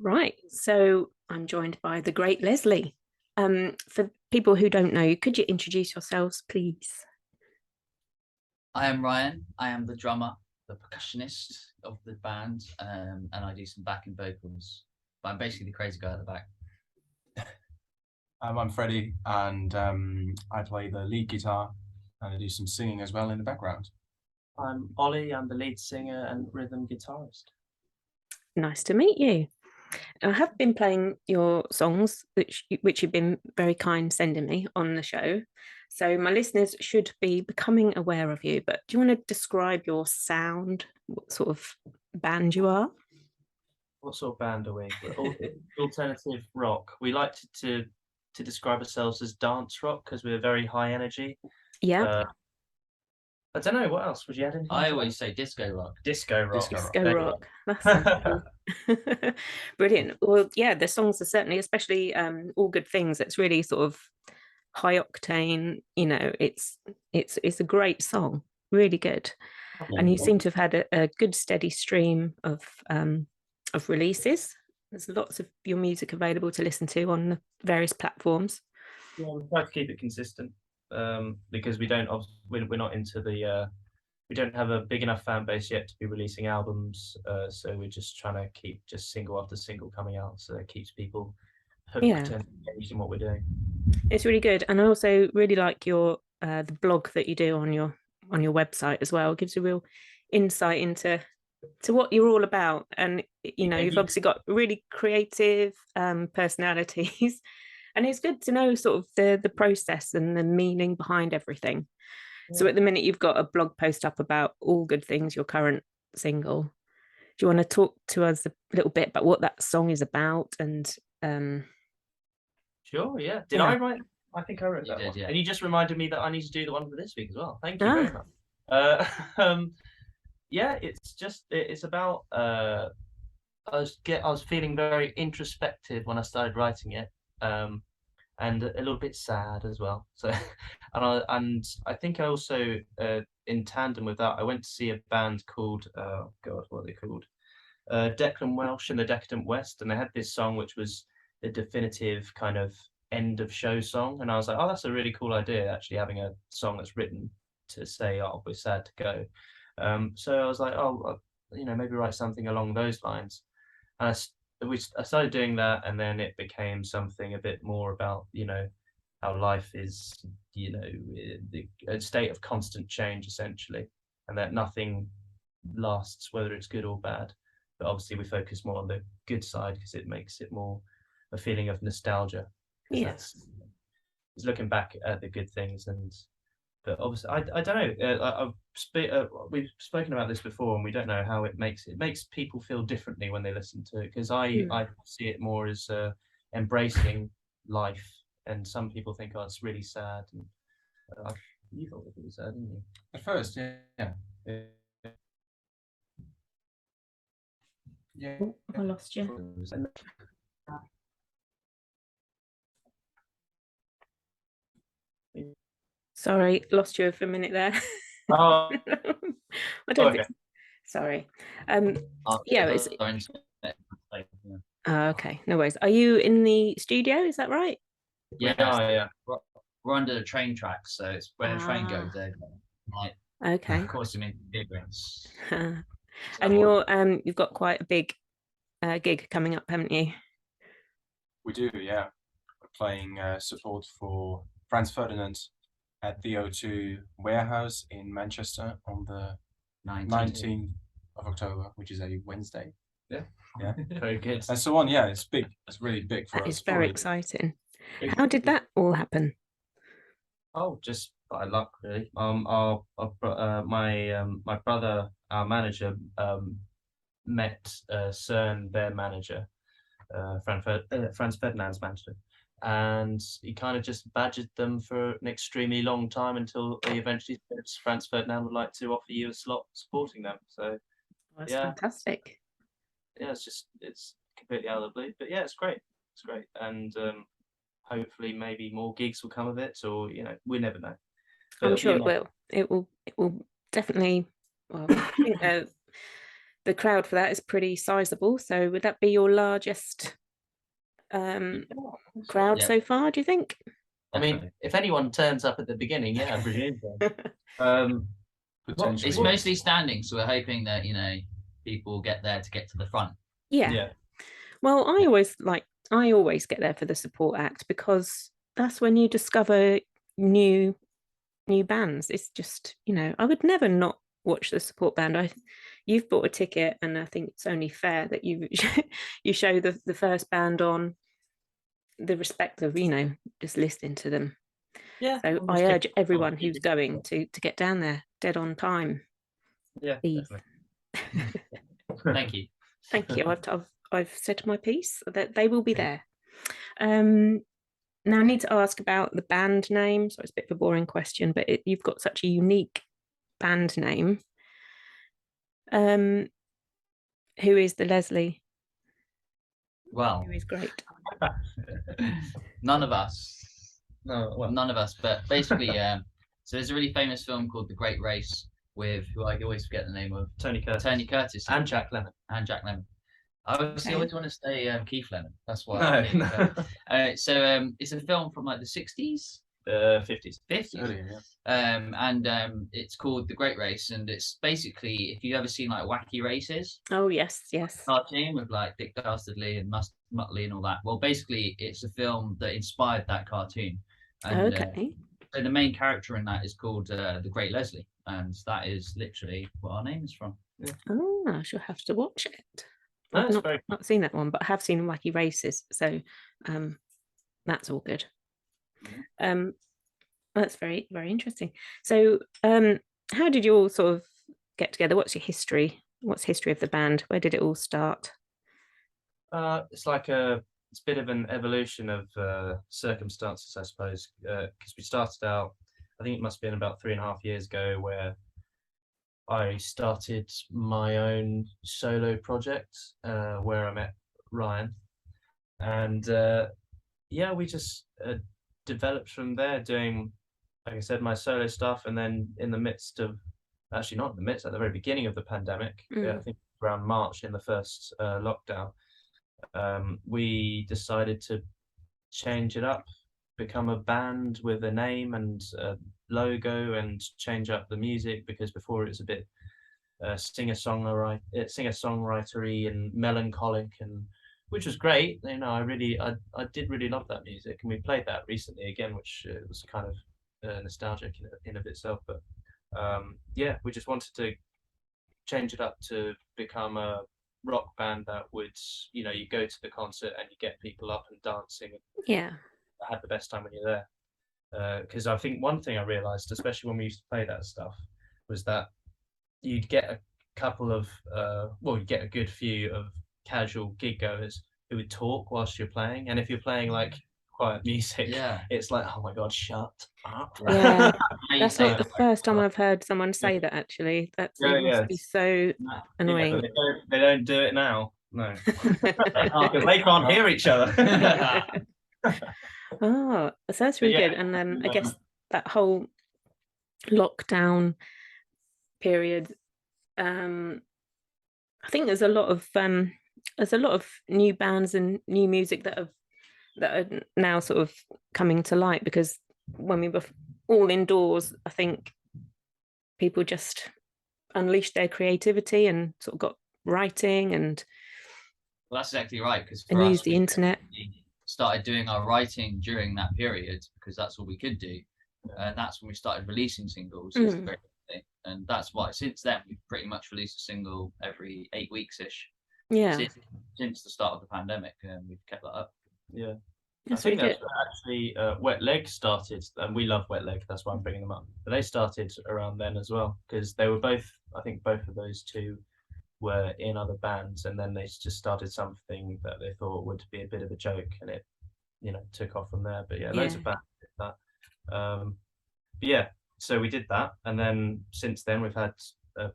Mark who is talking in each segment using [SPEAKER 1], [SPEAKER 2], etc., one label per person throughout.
[SPEAKER 1] Right, so I'm joined by the great Leslie. For people who don't know you, could you introduce yourselves, please?
[SPEAKER 2] I am Ryan. I am the drummer, the percussionist of the band, and I do some backing vocals. But I'm basically the crazy guy at the back.
[SPEAKER 3] I'm Freddie, and I play the lead guitar, and I do some singing as well in the background.
[SPEAKER 4] I'm Ollie. I'm the lead singer and rhythm guitarist.
[SPEAKER 1] Nice to meet you. I have been playing your songs, which you've been very kind sending me on the show. So my listeners should be becoming aware of you. But do you want to describe your sound? What sort of band you are?
[SPEAKER 4] What sort of band are we? We're alternative rock. We like to describe ourselves as dance rock because we're very high energy.
[SPEAKER 1] Yeah.
[SPEAKER 4] I don't know, what else would you add in?
[SPEAKER 2] I always say disco rock.
[SPEAKER 4] Disco rock.
[SPEAKER 1] Disco rock. That's brilliant. Well, yeah, the songs are certainly, especially All Good Things. It's really sort of high octane. You know, it's a great song, really good. And you seem to have had a good steady stream of releases. There's lots of your music available to listen to on the various platforms.
[SPEAKER 4] Yeah, we try to keep it consistent because we're not into the we don't have a big enough fan base yet to be releasing albums, so we're just trying to keep just single after single coming out, so it keeps people hooked and engaged in what we're doing.
[SPEAKER 1] It's really good, and I also really like your the blog that you do on your website as well. It gives a real insight into what you're all about, and you know, you've obviously got really creative personalities, and it's good to know sort of the process and the meaning behind everything. So at the minute you've got a blog post up about All Good Things, your current single. Do you want to talk to us a little bit about what that song is about? And
[SPEAKER 4] Sure, yeah. Did I write? I think I wrote that one. Yeah. And you just reminded me that I need to do the one for this week as well. Thank you very much. Yeah, it's about I was feeling very introspective when I started writing it. And a little bit sad as well. So, and I think I also, in tandem with that, I went to see a band called, oh God, what are they called? Declan Welsh and the Decadent West, and they had this song which was the definitive kind of end of show song, and I was like, oh, that's a really cool idea, actually having a song that's written to say, oh, we're sad to go. So I was like, oh, maybe write something along those lines, and I started doing that, and then it became something a bit more about, how life is, a state of constant change, essentially, and that nothing lasts, whether it's good or bad. But obviously we focus more on the good side because it makes it more a feeling of nostalgia.
[SPEAKER 1] Yes.
[SPEAKER 4] It's looking back at the good things, but obviously I don't know. We've spoken about this before, and we don't know how it makes people feel differently when they listen to it. Because I see it more as embracing life, and some people think, oh, it's really sad. And you thought it was really sad, didn't you?
[SPEAKER 3] At first, yeah. Yeah.
[SPEAKER 1] Oh, I lost you. Sorry, lost you for a minute there.
[SPEAKER 4] Oh,
[SPEAKER 1] I don't think. Sorry. Yeah, it's okay. No worries. Are you in the studio? Is that right?
[SPEAKER 4] Yeah.
[SPEAKER 2] We're under the train tracks, so it's where the train goes.
[SPEAKER 1] Okay.
[SPEAKER 2] Of course, I mean difference.
[SPEAKER 1] And you've got quite a big gig coming up, haven't you?
[SPEAKER 3] We do, yeah. We're playing support for Franz Ferdinand at the O2 Warehouse in Manchester on the 19th of October, which is a Wednesday.
[SPEAKER 4] Yeah.
[SPEAKER 2] Very good.
[SPEAKER 3] That's the one. Yeah, it's big. It's really big for us.
[SPEAKER 1] It's very exciting. How did that all happen?
[SPEAKER 4] Oh, just by luck, really. My brother, our manager, met CERN, their manager, Franz Ferdinand's manager, and he kind of just badgered them for an extremely long time until he eventually said Franz Ferdinand would like to offer you a slot supporting them. So
[SPEAKER 1] that's fantastic.
[SPEAKER 4] Yeah, it's completely out of the blue, but yeah, it's great. It's great, and hopefully maybe more gigs will come of it, or we never know.
[SPEAKER 1] But I'm sure it will. It will definitely. Well, I think the crowd for that is pretty sizable. So would that be your largest crowd so far, do you think?
[SPEAKER 4] I mean, if anyone turns up at the beginning, yeah, I presume so.
[SPEAKER 2] It's mostly standing, so we're hoping that people get there to get to the front.
[SPEAKER 1] Yeah. Well, I always get there for the support act, because that's when you discover new bands. It's just, I would never not watch the support band. You've bought a ticket, and I think it's only fair that you show the first band on, the respect of just listening to them.
[SPEAKER 4] Yeah.
[SPEAKER 1] So I urge everyone who's going to get down there dead on time.
[SPEAKER 4] Yeah.
[SPEAKER 2] Thank you.
[SPEAKER 1] Thank you. I've said my piece, that they will be there. Now I need to ask about the band name. So it's a bit of a boring question, but you've got such a unique band name. Who is the Leslie?
[SPEAKER 2] Well,
[SPEAKER 1] who is great?
[SPEAKER 2] None of us.
[SPEAKER 4] No, well,
[SPEAKER 2] none of us. But basically, so there's a really famous film called The Great Race with who I always forget the name of.
[SPEAKER 4] Tony Curtis.
[SPEAKER 2] And
[SPEAKER 4] Jack Lemmon.
[SPEAKER 2] I always want to say Keith Lemon. That's why.
[SPEAKER 4] No.
[SPEAKER 2] So it's a film from like the 60s.
[SPEAKER 4] 50s.
[SPEAKER 2] 50s. And it's called The Great Race, and it's basically, if you've ever seen like Wacky Races.
[SPEAKER 1] Oh yes.
[SPEAKER 2] Cartoon with like Dick Dastardly and Muttley and all that. Well, basically, it's a film that inspired that cartoon. And,
[SPEAKER 1] okay.
[SPEAKER 2] So the main character in that is called the Great Leslie, and that is literally what our name is from.
[SPEAKER 1] Yeah. Oh, I shall have to watch it.
[SPEAKER 4] No,
[SPEAKER 1] I've not seen that one, but I have seen Wacky Races, so that's all good. That's very, very interesting. So how did you all sort of get together? What's your history? What's the history of the band? Where did it all start?
[SPEAKER 4] It's like it's a bit of an evolution of circumstances, I suppose, because we started out, I think it must have been about 3.5 years ago, where I started my own solo project where I met Ryan, and we just developed from there, doing, like I said, my solo stuff. And then in the midst of, actually not in the midst, at the very beginning of the pandemic, I think around March in the first lockdown, we decided to change it up, become a band with a name and a logo, and change up the music, because before it was a bit singer-songwritery and melancholic, and which was great. I did really love that music, and we played that recently again, which was kind of nostalgic in of itself. But we just wanted to change it up to become a rock band that would, you go to the concert and you get people up and dancing.
[SPEAKER 1] Yeah.
[SPEAKER 4] Had the best time when you're there, because I think one thing I realized, especially when we used to play that stuff, was that you'd get a couple of you'd get a good few of casual gig goers who would talk whilst you're playing, and if you're playing like quiet music, it's like, oh my god, shut up.
[SPEAKER 1] Yeah. That's not the first time I've heard someone say that, actually. It must be so annoying.
[SPEAKER 4] They don't do it now. No. They can't hear each other.
[SPEAKER 1] Oh, so that's really good. And then I guess that whole lockdown period, I think there's a lot of new bands and new music that are now sort of coming to light, because when we were all indoors, I think people just unleashed their creativity and sort of got writing, and
[SPEAKER 2] well, that's exactly right, because
[SPEAKER 1] used the internet.
[SPEAKER 2] Started doing our writing during that period, because that's all we could do, and that's when we started releasing singles. And that's why since then we've pretty much released a single every 8 weeks ish. Since the start of the pandemic, and we've kept that up.
[SPEAKER 1] That's
[SPEAKER 4] I think
[SPEAKER 1] really
[SPEAKER 4] that's actually Wet Leg started, and we love Wet Leg, that's why I'm bringing them up, but they started around then as well, because they were both, I think both of those two were in other bands, and then they just started something that they thought would be a bit of a joke, and it took off from there. But loads of bands did that. So we did that, and then since then we've had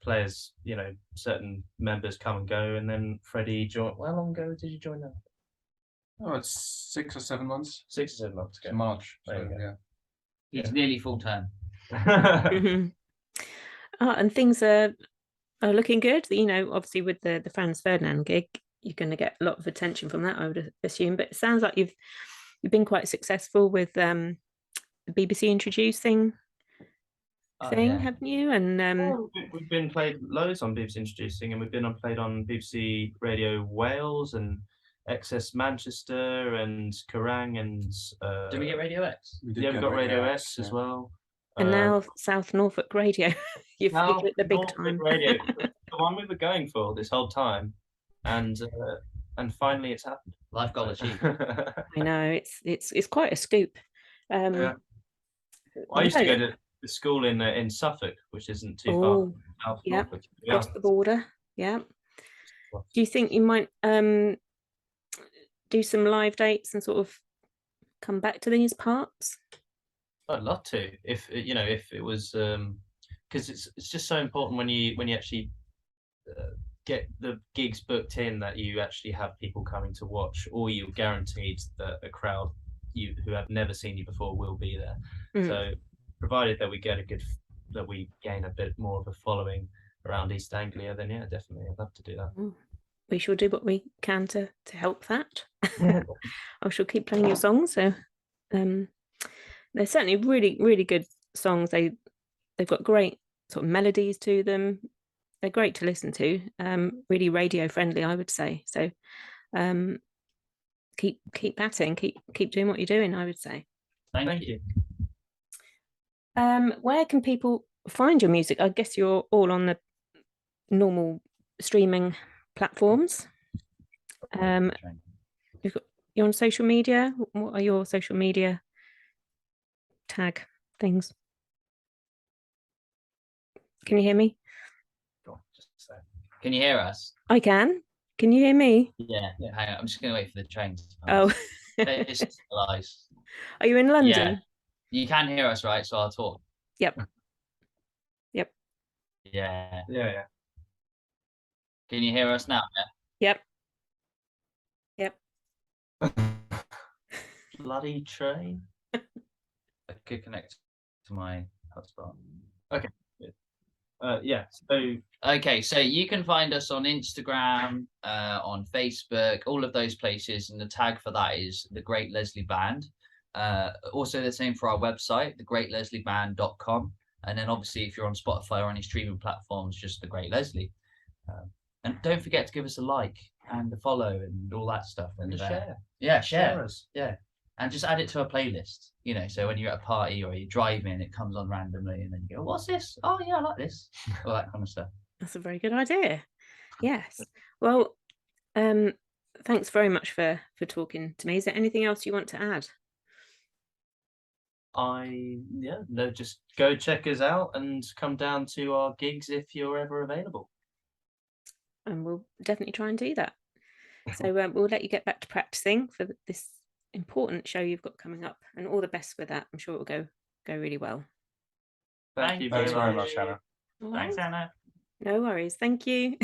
[SPEAKER 4] players, certain members come and go, and then Freddie joined. How long ago did you join now?
[SPEAKER 3] Oh, it's 6 or 7 months.
[SPEAKER 4] 6 or 7 months ago.
[SPEAKER 3] March.
[SPEAKER 2] He's nearly full term.
[SPEAKER 1] and things are Oh, looking good. You know, obviously with the Franz Ferdinand gig, you're going to get a lot of attention from that, I would assume. But it sounds like you've been quite successful with the BBC introducing thing, haven't you? And
[SPEAKER 4] we've been played loads on BBC Introducing, and we've been played on BBC Radio Wales and XS Manchester and Kerrang and
[SPEAKER 2] Did we get Radio X?
[SPEAKER 4] We got Radio X as well.
[SPEAKER 1] And now South Norfolk Radio. You've hit the big
[SPEAKER 4] Norfolk
[SPEAKER 1] time.
[SPEAKER 4] Radio, the one we were going for this whole time, and finally it's happened.
[SPEAKER 2] Life goal achieved.
[SPEAKER 1] I know, it's quite a scoop.
[SPEAKER 4] I used to go to the school in Suffolk, which isn't too far. South Norfolk.
[SPEAKER 1] Across the border. Yeah. Do you think you might do some live dates and sort of come back to these parts?
[SPEAKER 4] I'd love to, if it was, because it's just so important when you actually get the gigs booked in, that you actually have people coming to watch, or you're guaranteed that a crowd who have never seen you before will be there. So provided that we gain a bit more of a following around East Anglia, then yeah, definitely I'd love to do that.
[SPEAKER 1] We shall do what we can to help that. I shall keep playing your songs. So they're certainly really, really good songs. They've got great sort of melodies to them. They're great to listen to. Really radio friendly, I would say. So keep batting, keep doing what you're doing, I would say.
[SPEAKER 4] Thank you.
[SPEAKER 1] Where can people find your music? I guess you're all on the normal streaming platforms. You're on social media. What are your social media tag things? Can you hear me?
[SPEAKER 2] Can you hear us?
[SPEAKER 1] I can. Can you hear me?
[SPEAKER 2] Yeah. Hang on. I'm just going to wait for the train to
[SPEAKER 1] pass.
[SPEAKER 2] It's lies.
[SPEAKER 1] Are you in London?
[SPEAKER 2] Yeah. You can hear us, right? So I'll talk.
[SPEAKER 1] Yep.
[SPEAKER 2] Yeah.
[SPEAKER 4] Yeah.
[SPEAKER 2] Can you hear us now?
[SPEAKER 1] Yep.
[SPEAKER 4] Bloody train.
[SPEAKER 2] I could connect to my hotspot.
[SPEAKER 4] Okay. Yeah.
[SPEAKER 2] So you can find us on Instagram, on Facebook, all of those places, and the tag for that is The Great Leslie Band. Also the same for our website, thegreatleslieBand.com. And then obviously if you're on Spotify or any streaming platforms, just The Great Leslie. And don't forget to give us a like and a follow and all that stuff. And
[SPEAKER 4] share.
[SPEAKER 2] Yeah, share
[SPEAKER 4] us.
[SPEAKER 2] Yeah. And just add it to a playlist, so when you're at a party or you're driving, it comes on randomly and then you go, what's this? Oh yeah, I like this. All that kind of stuff.
[SPEAKER 1] That's a very good idea. Yes. Well, thanks very much for talking to me. Is there anything else you want to add?
[SPEAKER 4] Just go check us out and come down to our gigs if you're ever available. And
[SPEAKER 1] we'll definitely try and do that. So we'll let you get back to practicing for this important show you've got coming up, and all the best with that. I'm sure it will go really well.
[SPEAKER 4] Thank you
[SPEAKER 3] very much, Anna.
[SPEAKER 2] Thanks, Anna.
[SPEAKER 1] No worries. Thank you.